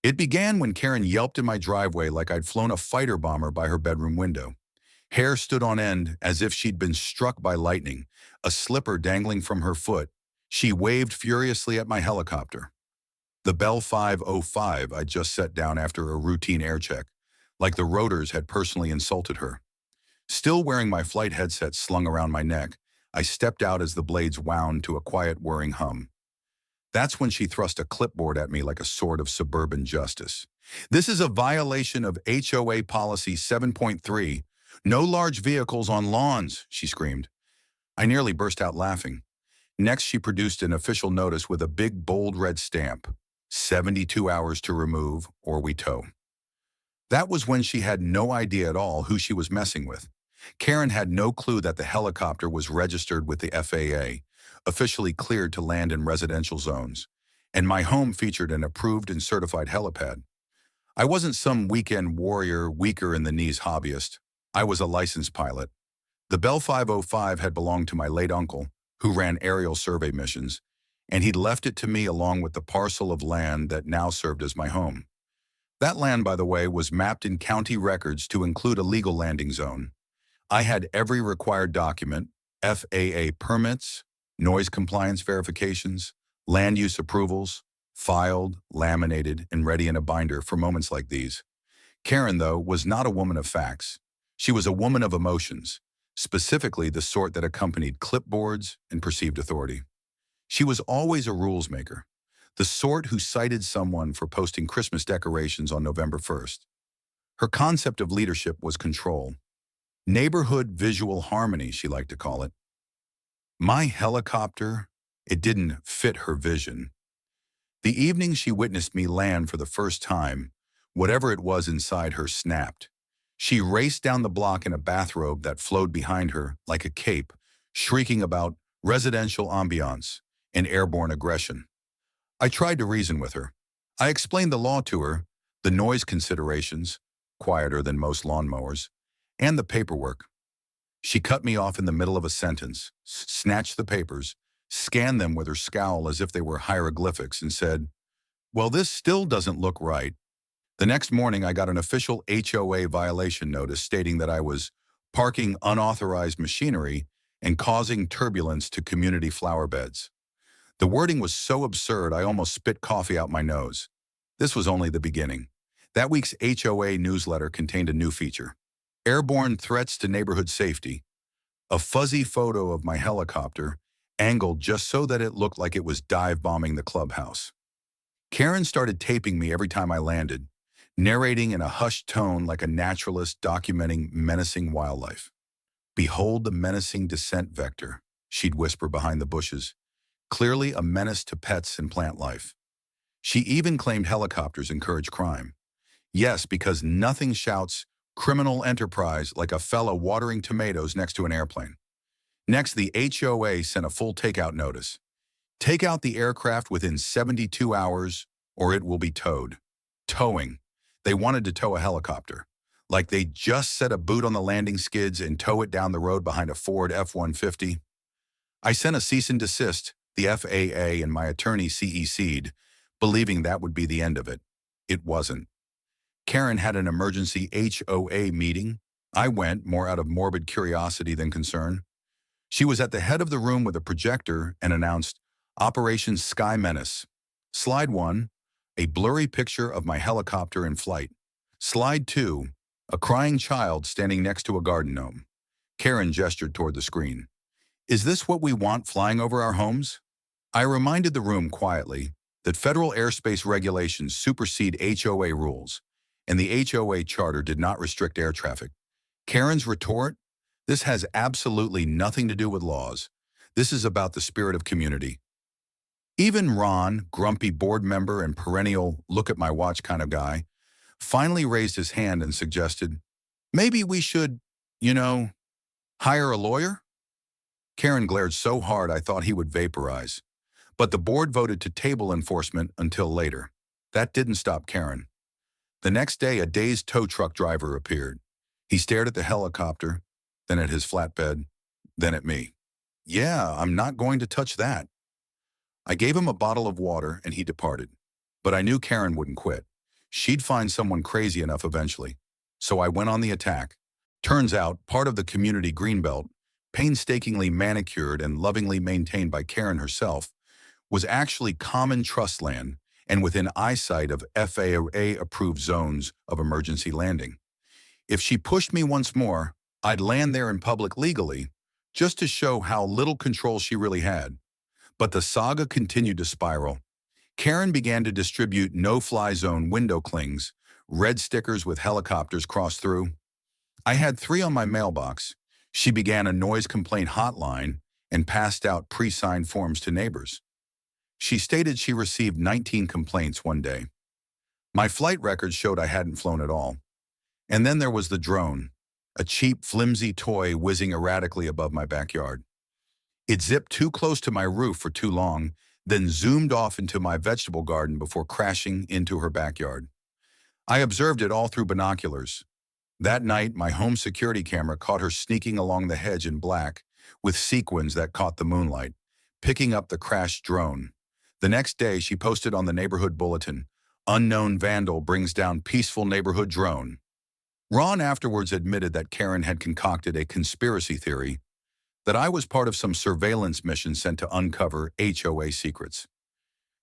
It began when Karen yelped in my driveway like I'd flown a fighter bomber by her bedroom window. Hair stood on end as if she'd been struck by lightning, a slipper dangling from her foot. She waved furiously at my helicopter. The Bell 505 I'd just set down after a routine air check, like the rotors had personally insulted her. Still wearing my flight headset slung around my neck, I stepped out as the blades wound to a quiet whirring hum. That's when she thrust a clipboard at me like a sword of suburban justice. "This is a violation of HOA Policy 7.3, no large vehicles on lawns," she screamed. I nearly burst out laughing. Next, she produced an official notice with a big bold red stamp: 72 hours to remove or we tow. That was when she had no idea at all who she was messing with. Karen had no clue that the helicopter was registered with the FAA, officially cleared to land in residential zones, and my home featured an approved and certified helipad. I wasn't some weekend warrior, weaker in the knees hobbyist. I was a licensed pilot. The Bell 505 had belonged to my late uncle, who ran aerial survey missions, and he'd left it to me along with the parcel of land that now served as my home. That land, by the way, was mapped in county records to include a legal landing zone. I had every required document: FAA permits, noise compliance verifications, land use approvals, filed, laminated, and ready in a binder for moments like these. Karen, though, was not a woman of facts. She was a woman of emotions, specifically the sort that accompanied clipboards and perceived authority. She was always a rules maker, the sort who cited someone for posting Christmas decorations on November 1st. Her concept of leadership was control. Neighborhood visual harmony, she liked to call it. My helicopter, it didn't fit her vision. The evening she witnessed me land for the first time, whatever it was inside her snapped. She raced down the block in a bathrobe that flowed behind her like a cape, shrieking about residential ambiance and airborne aggression. I tried to reason with her. I explained the law to her, the noise considerations, quieter than most lawnmowers, and the paperwork. She cut me off in the middle of a sentence, snatched the papers, scanned them with her scowl as if they were hieroglyphics, and said, "Well, this still doesn't look right." The next morning, I got an official HOA violation notice stating that I was parking unauthorized machinery and causing turbulence to community flower beds. The wording was so absurd I almost spit coffee out my nose. This was only the beginning. That week's HOA newsletter contained a new feature: airborne threats to neighborhood safety. A fuzzy photo of my helicopter, angled just so that it looked like it was dive bombing the clubhouse. Karen started taping me every time I landed, narrating in a hushed tone like a naturalist documenting menacing wildlife. "Behold the menacing descent vector," she'd whisper behind the bushes, clearly a menace to pets and plant life. She even claimed helicopters encourage crime. Yes, because nothing shouts criminal enterprise like a fella watering tomatoes next to an airplane. Next, the HOA sent a full takeout notice. "Take out the aircraft within 72 hours or it will be towed." Towing. They wanted to tow a helicopter, like they just set a boot on the landing skids and tow it down the road behind a Ford F-150. I sent a cease and desist. The FAA and my attorney CEC'd, believing that would be the end of it. It wasn't. Karen had an emergency HOA meeting. I went, more out of morbid curiosity than concern. She was at the head of the room with a projector and announced, "Operation Sky Menace. Slide 1, a blurry picture of my helicopter in flight. Slide 2, a crying child standing next to a garden gnome." Karen gestured toward the screen. "Is this what we want flying over our homes?" I reminded the room quietly that federal airspace regulations supersede HOA rules, and the HOA charter did not restrict air traffic. Karen's retort: "This has absolutely nothing to do with laws. This is about the spirit of community." Even Ron, grumpy board member and perennial look-at-my-watch kind of guy, finally raised his hand and suggested, "Maybe we should, you know, hire a lawyer?" Karen glared so hard I thought he would vaporize. But the board voted to table enforcement until later. That didn't stop Karen. The next day, a dazed tow truck driver appeared. He stared at the helicopter, then at his flatbed, then at me. "Yeah, I'm not going to touch that." I gave him a bottle of water and he departed. But I knew Karen wouldn't quit. She'd find someone crazy enough eventually. So I went on the attack. Turns out, part of the community greenbelt, painstakingly manicured and lovingly maintained by Karen herself, was actually common trust land and within eyesight of FAA-approved zones of emergency landing. If she pushed me once more, I'd land there in public legally, just to show how little control she really had. But the saga continued to spiral. Karen began to distribute no-fly zone window clings, red stickers with helicopters crossed through. I had 3 on my mailbox. She began a noise complaint hotline and passed out pre-signed forms to neighbors. She stated she received 19 complaints one day. My flight records showed I hadn't flown at all. And then there was the drone, a cheap, flimsy toy whizzing erratically above my backyard. It zipped too close to my roof for too long, then zoomed off into my vegetable garden before crashing into her backyard. I observed it all through binoculars. That night, my home security camera caught her sneaking along the hedge in black, with sequins that caught the moonlight, picking up the crashed drone. The next day, she posted on the neighborhood bulletin, "Unknown vandal brings down peaceful neighborhood drone." Ron afterwards admitted that Karen had concocted a conspiracy theory that I was part of some surveillance mission sent to uncover HOA secrets.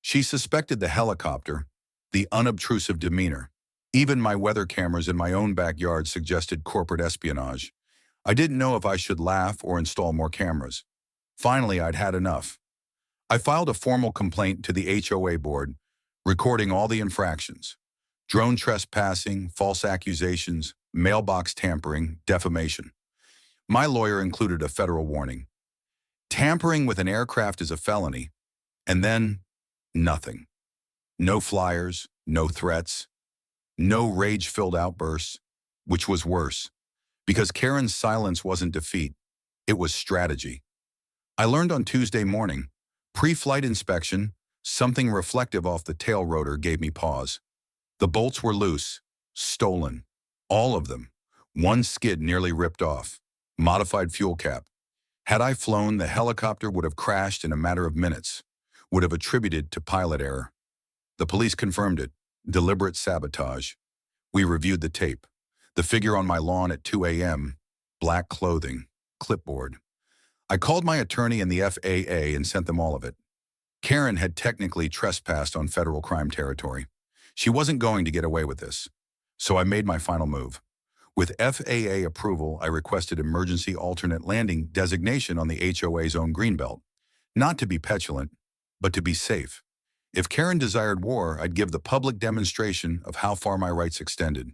She suspected the helicopter, the unobtrusive demeanor. Even my weather cameras in my own backyard suggested corporate espionage. I didn't know if I should laugh or install more cameras. Finally, I'd had enough. I filed a formal complaint to the HOA board, recording all the infractions: drone trespassing, false accusations, mailbox tampering, defamation. My lawyer included a federal warning. Tampering with an aircraft is a felony. And then, nothing. No flyers, no threats, no rage-filled outbursts, which was worse, because Karen's silence wasn't defeat, it was strategy. I learned on Tuesday morning, pre-flight inspection, something reflective off the tail rotor gave me pause. The bolts were loose, stolen, all of them. One skid nearly ripped off. Modified fuel cap. Had I flown, the helicopter would have crashed in a matter of minutes, would have attributed to pilot error. The police confirmed it. Deliberate sabotage. We reviewed the tape. The figure on my lawn at 2 a.m., black clothing, clipboard. I called my attorney and the FAA and sent them all of it. Karen had technically trespassed on federal crime territory. She wasn't going to get away with this. So I made my final move. With FAA approval, I requested emergency alternate landing designation on the HOA's own greenbelt. Not to be petulant, but to be safe. If Karen desired war, I'd give the public demonstration of how far my rights extended.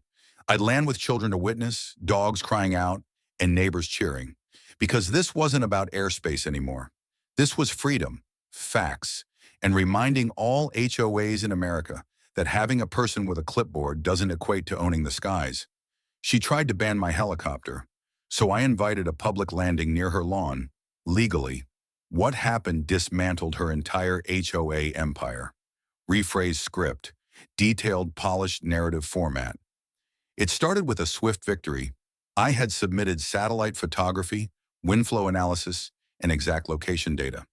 I'd land with children to witness, dogs crying out, and neighbors cheering. Because this wasn't about airspace anymore. This was freedom, facts, and reminding all HOAs in America that having a person with a clipboard doesn't equate to owning the skies. She tried to ban my helicopter, so I invited a public landing near her lawn, legally. What happened dismantled her entire HOA empire. Rephrased script, detailed, polished narrative format. It started with a swift victory. I had submitted satellite photography, wind flow analysis, and exact location data.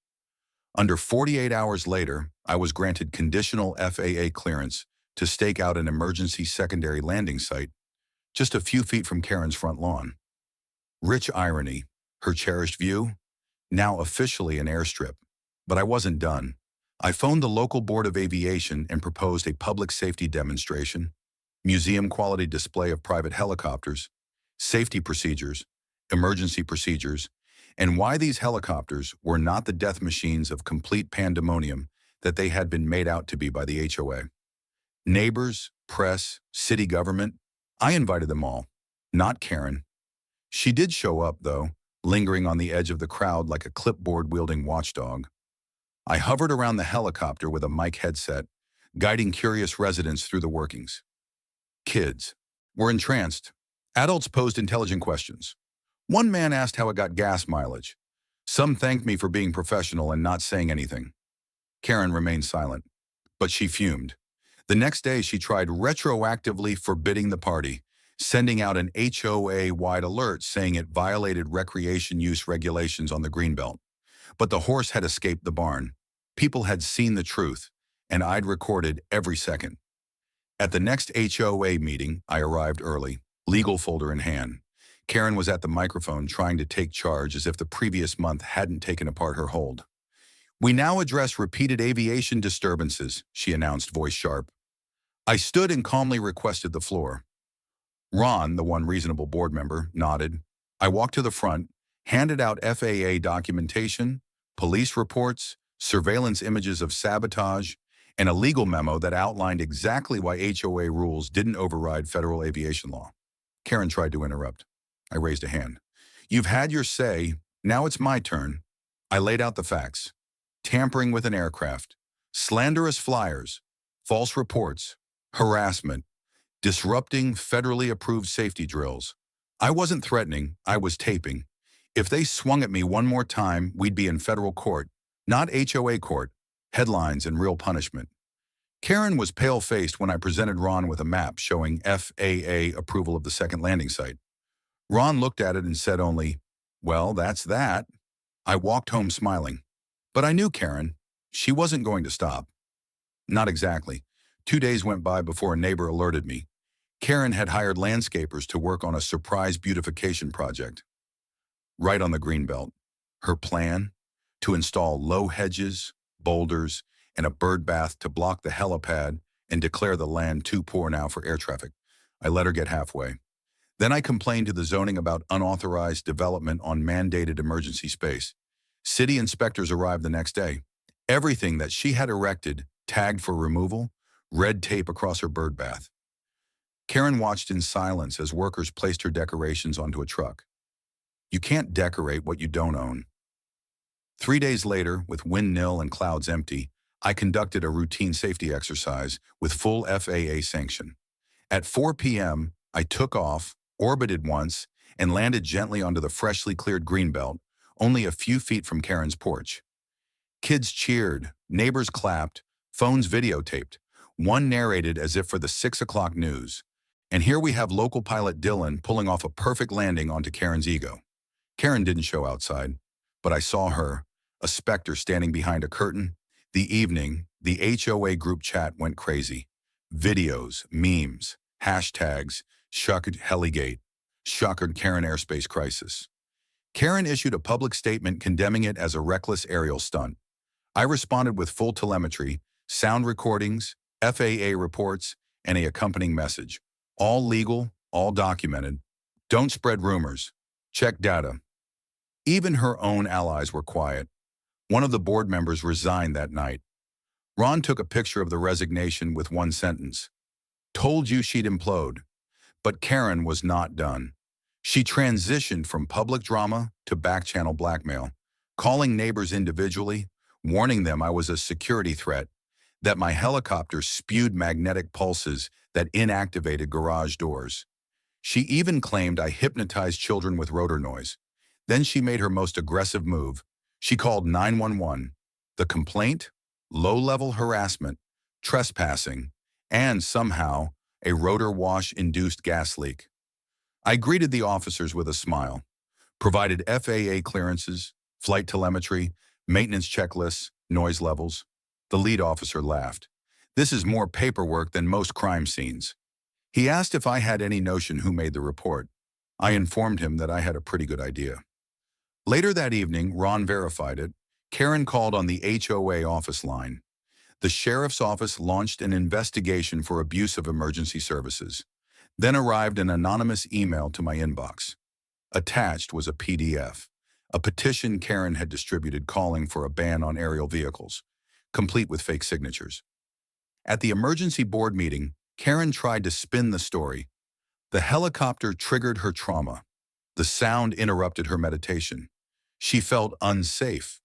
Under 48 hours later, I was granted conditional FAA clearance to stake out an emergency secondary landing site just a few feet from Karen's front lawn. Rich irony, her cherished view, now officially an airstrip. But I wasn't done. I phoned the local Board of Aviation and proposed a public safety demonstration, museum-quality display of private helicopters, safety procedures, emergency procedures, and why these helicopters were not the death machines of complete pandemonium that they had been made out to be by the HOA. Neighbors, press, city government, I invited them all, not Karen. She did show up, though, lingering on the edge of the crowd like a clipboard-wielding watchdog. I hovered around the helicopter with a mic headset, guiding curious residents through the workings. Kids were entranced. Adults posed intelligent questions. One man asked how it got gas mileage. Some thanked me for being professional and not saying anything. Karen remained silent, but she fumed. The next day, she tried retroactively forbidding the party, sending out an HOA-wide alert saying it violated recreation use regulations on the Greenbelt. But the horse had escaped the barn. People had seen the truth, and I'd recorded every second. At the next HOA meeting, I arrived early, legal folder in hand. Karen was at the microphone trying to take charge as if the previous month hadn't taken apart her hold. "We now address repeated aviation disturbances," she announced, voice sharp. I stood and calmly requested the floor. Ron, the one reasonable board member, nodded. I walked to the front, handed out FAA documentation, police reports, surveillance images of sabotage, and a legal memo that outlined exactly why HOA rules didn't override federal aviation law. Karen tried to interrupt. I raised a hand. "You've had your say. Now it's my turn." I laid out the facts. Tampering with an aircraft, slanderous flyers, false reports, harassment, disrupting federally approved safety drills. I wasn't threatening, I was taping. If they swung at me one more time, we'd be in federal court, not HOA court, headlines and real punishment. Karen was pale-faced when I presented Ron with a map showing FAA approval of the second landing site. Ron looked at it and said only, "Well, that's that." I walked home smiling. But I knew Karen. She wasn't going to stop. Not exactly. 2 days went by before a neighbor alerted me. Karen had hired landscapers to work on a surprise beautification project. Right on the greenbelt. Her plan? To install low hedges, boulders, and a bird bath to block the helipad and declare the land too poor now for air traffic. I let her get halfway. Then I complained to the zoning about unauthorized development on mandated emergency space. City inspectors arrived the next day. Everything that she had erected, tagged for removal, red tape across her bird bath. Karen watched in silence as workers placed her decorations onto a truck. You can't decorate what you don't own. 3 days later, with wind nil and clouds empty, I conducted a routine safety exercise with full FAA sanction. At 4 p.m., I took off, orbited once, and landed gently onto the freshly cleared greenbelt, only a few feet from Karen's porch. Kids cheered, neighbors clapped, phones videotaped. One narrated as if for the 6 o'clock news. And here we have local pilot Dylan pulling off a perfect landing onto Karen's ego. Karen didn't show outside, but I saw her, a specter standing behind a curtain. The evening, the HOA group chat went crazy. Videos, memes, hashtags, shuckered Heligate, shuckered Karen airspace crisis. Karen issued a public statement condemning it as a reckless aerial stunt. I responded with full telemetry, sound recordings, FAA reports, and an accompanying message. All legal, all documented. Don't spread rumors. Check data. Even her own allies were quiet. One of the board members resigned that night. Ron took a picture of the resignation with one sentence. Told you she'd implode. But Karen was not done. She transitioned from public drama to back-channel blackmail, calling neighbors individually, warning them I was a security threat, that my helicopter spewed magnetic pulses that inactivated garage doors. She even claimed I hypnotized children with rotor noise. Then she made her most aggressive move. She called 911. The complaint? Low-level harassment, trespassing, and somehow a rotor wash-induced gas leak. I greeted the officers with a smile, provided FAA clearances, flight telemetry, maintenance checklists, noise levels. The lead officer laughed. This is more paperwork than most crime scenes. He asked if I had any notion who made the report. I informed him that I had a pretty good idea. Later that evening, Ron verified it. Karen called on the HOA office line. The sheriff's office launched an investigation for abuse of emergency services. Then arrived an anonymous email to my inbox. Attached was a PDF, a petition Karen had distributed calling for a ban on aerial vehicles, complete with fake signatures. At the emergency board meeting, Karen tried to spin the story. The helicopter triggered her trauma. The sound interrupted her meditation. She felt unsafe.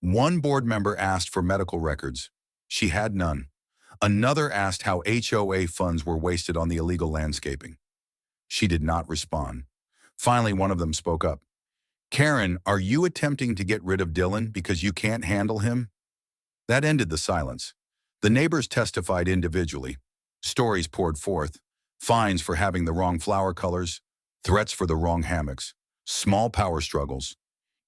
One board member asked for medical records. She had none. Another asked how HOA funds were wasted on the illegal landscaping. She did not respond. Finally, one of them spoke up. Karen, are you attempting to get rid of Dylan because you can't handle him? That ended the silence. The neighbors testified individually. Stories poured forth. Fines for having the wrong flower colors, threats for the wrong hammocks, small power struggles.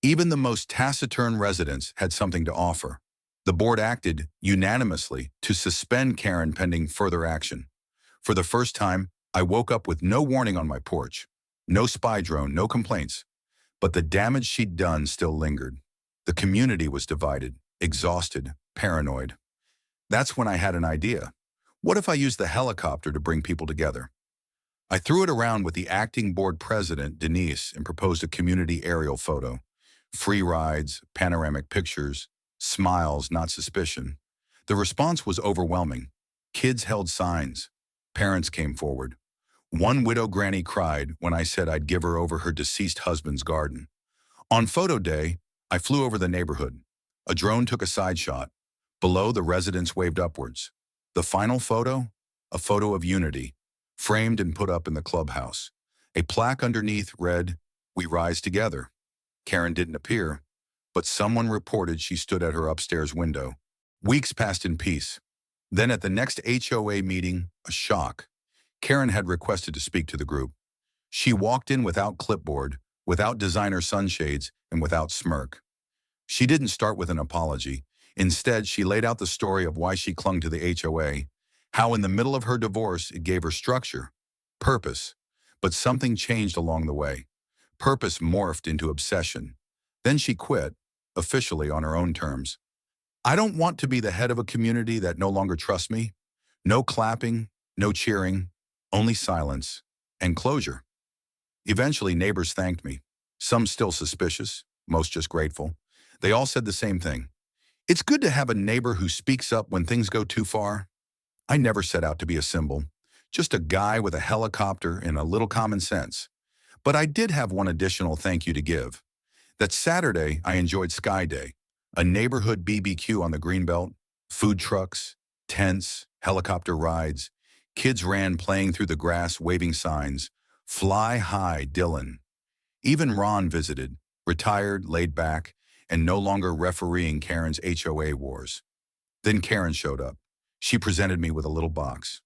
Even the most taciturn residents had something to offer. The board acted unanimously to suspend Karen pending further action. For the first time, I woke up with no warning on my porch. No spy drone, no complaints. But the damage she'd done still lingered. The community was divided, exhausted, paranoid. That's when I had an idea. What if I used the helicopter to bring people together? I threw it around with the acting board president, Denise, and proposed a community aerial photo. Free rides, panoramic pictures, smiles, not suspicion. The response was overwhelming. Kids held signs. Parents came forward. One widow granny cried when I said I'd give her over her deceased husband's garden. On photo day, I flew over the neighborhood. A drone took a side shot. Below, the residents waved upwards. The final photo? A photo of unity, framed and put up in the clubhouse. A plaque underneath read, "We rise together." Karen didn't appear, but someone reported she stood at her upstairs window. Weeks passed in peace. Then at the next HOA meeting, a shock. Karen had requested to speak to the group. She walked in without clipboard, without designer sunshades, and without smirk. She didn't start with an apology. Instead, she laid out the story of why she clung to the HOA, how in the middle of her divorce it gave her structure, purpose. But something changed along the way. Purpose morphed into obsession. Then she quit, officially on her own terms. I don't want to be the head of a community that no longer trusts me. No clapping, no cheering, only silence and closure. Eventually, neighbors thanked me. Some still suspicious, most just grateful. They all said the same thing. It's good to have a neighbor who speaks up when things go too far. I never set out to be a symbol, just a guy with a helicopter and a little common sense. But I did have one additional thank you to give. That Saturday, I enjoyed Sky Day, a neighborhood BBQ on the Greenbelt, food trucks, tents, helicopter rides. Kids ran playing through the grass, waving signs. Fly high, Dylan. Even Ron visited, retired, laid back, and no longer refereeing Karen's HOA wars. Then Karen showed up. She presented me with a little box.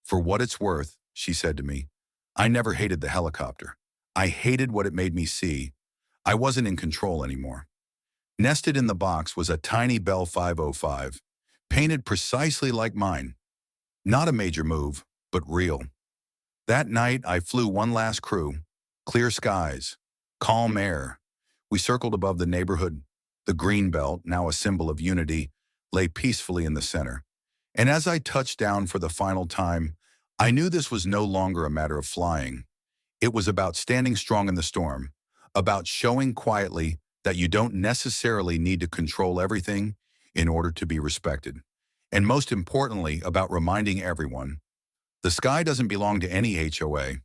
For what it's worth, she said to me, I never hated the helicopter. I hated what it made me see. I wasn't in control anymore. Nested in the box was a tiny Bell 505, painted precisely like mine. Not a major move, but real. That night, I flew one last crew. Clear skies, calm air. We circled above the neighborhood. The green belt, now a symbol of unity, lay peacefully in the center. And as I touched down for the final time, I knew this was no longer a matter of flying. It was about standing strong in the storm, about showing quietly that you don't necessarily need to control everything in order to be respected. And most importantly, about reminding everyone, the sky doesn't belong to any HOA.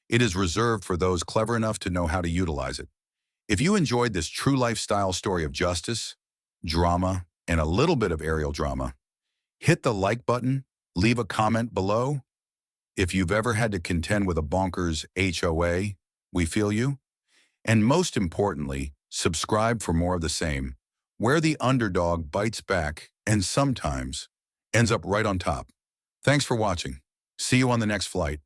It is reserved for those clever enough to know how to utilize it. If you enjoyed this true lifestyle story of justice, drama, and a little bit of aerial drama, hit the like button, leave a comment below. If you've ever had to contend with a bonkers HOA, we feel you. And most importantly, subscribe for more of the same, where the underdog bites back and sometimes ends up right on top. Thanks for watching. See you on the next flight.